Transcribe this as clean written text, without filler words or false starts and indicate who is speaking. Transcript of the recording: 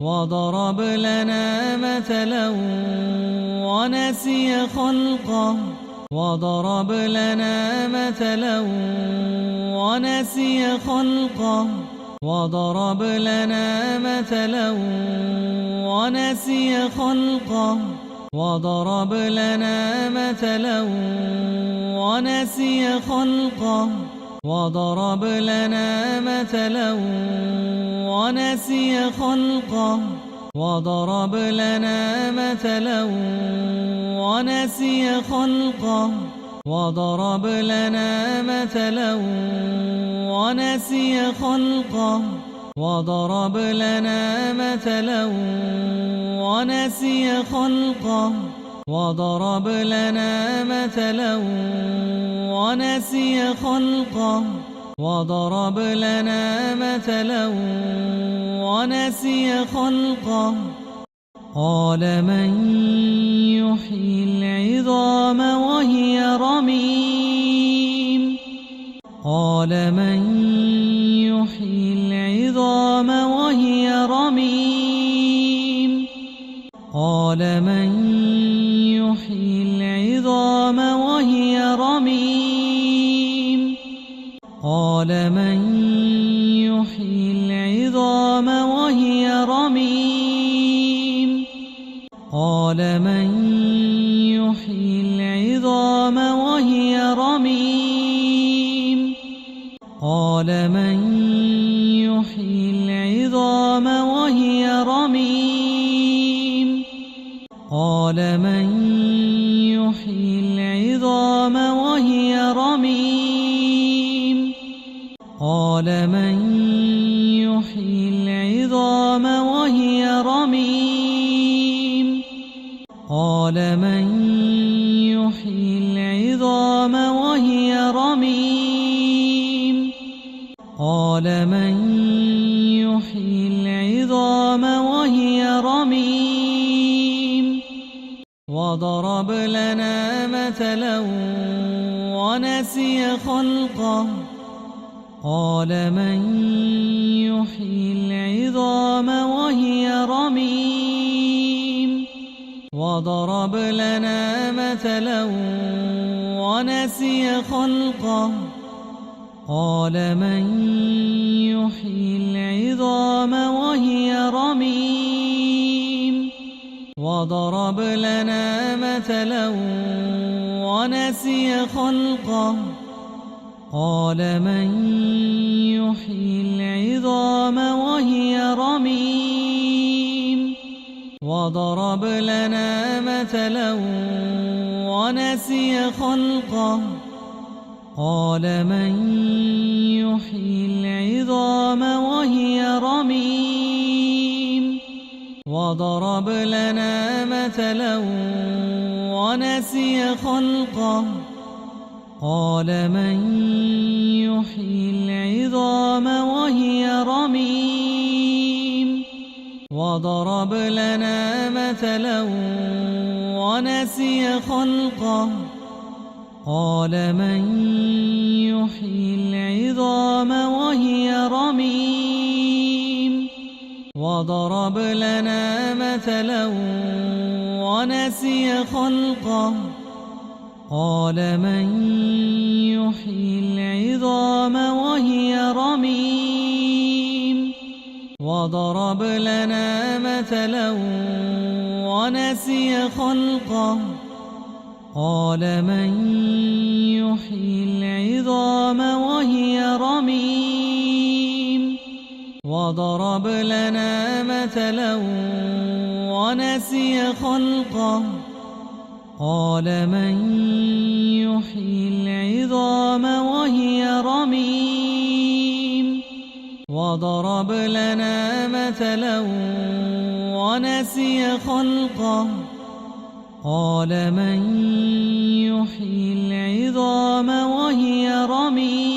Speaker 1: وضرب لنا مثلا ونسي خلقه وضرب لنا مثلا ونسي خلقه وضرب لنا مثلا ونسي خلقه وضرب لنا مثلا ونسي خلقه وضرب لنا مثلا ونسي خلقه وضرب لنا مثلا ونسي خلقه وضرب لنا مثلا ونسي خلقه وضرب لنا مثلا ونسي خلقه وضرب لنا مثلا ونسي خلقه وضرب لنا مثلا ونسي خلقه قال من يحيي العظام وهي رميم قال من يحيي العظام وهي رميم قال من يحيي العظام وهي رميم قال من يحيي العظام وهي رميم قال من يحيي العظام وهي رميم قال من يحيي العظام وهي رميم قال من يحيي العظام وهي رميم قال من يحيي العظام وهي رميم قال من يحيي العظام وهي رميم قال من يحيي العظام وهي رميم وضرب لنا مثلا ونسي خلقه قال من يحيي العظام وهي رميم وضرب لنا مثلا ونسي خلقه قال من يحيي العظام وهي رميم وضرب لنا مثلا ونسي خلقه قال من يحيي العظام وهي رميم وضرب لنا مثلا ونسي خلقه قال من يحيي العظام وهي رميم وضرب لنا مثلا ونسي خلقه قال من يحيي العظام وهي رميم وضرب لنا مثلا ونسي خلقه قال من يحيي العظام وهي رميم وضرب لنا مثلا ونسي خلقه قال من يحيي العظام وهي رميم وضرب لنا مثلا ونسي خلقه قال من يحيي العظام وهي رميم وضرب لنا مثلا ونسي خلقه قال من يحيي العظام وهي رميم وضرب لنا مثلا ونسي خلقه قال من يحيي العظام وهي رميم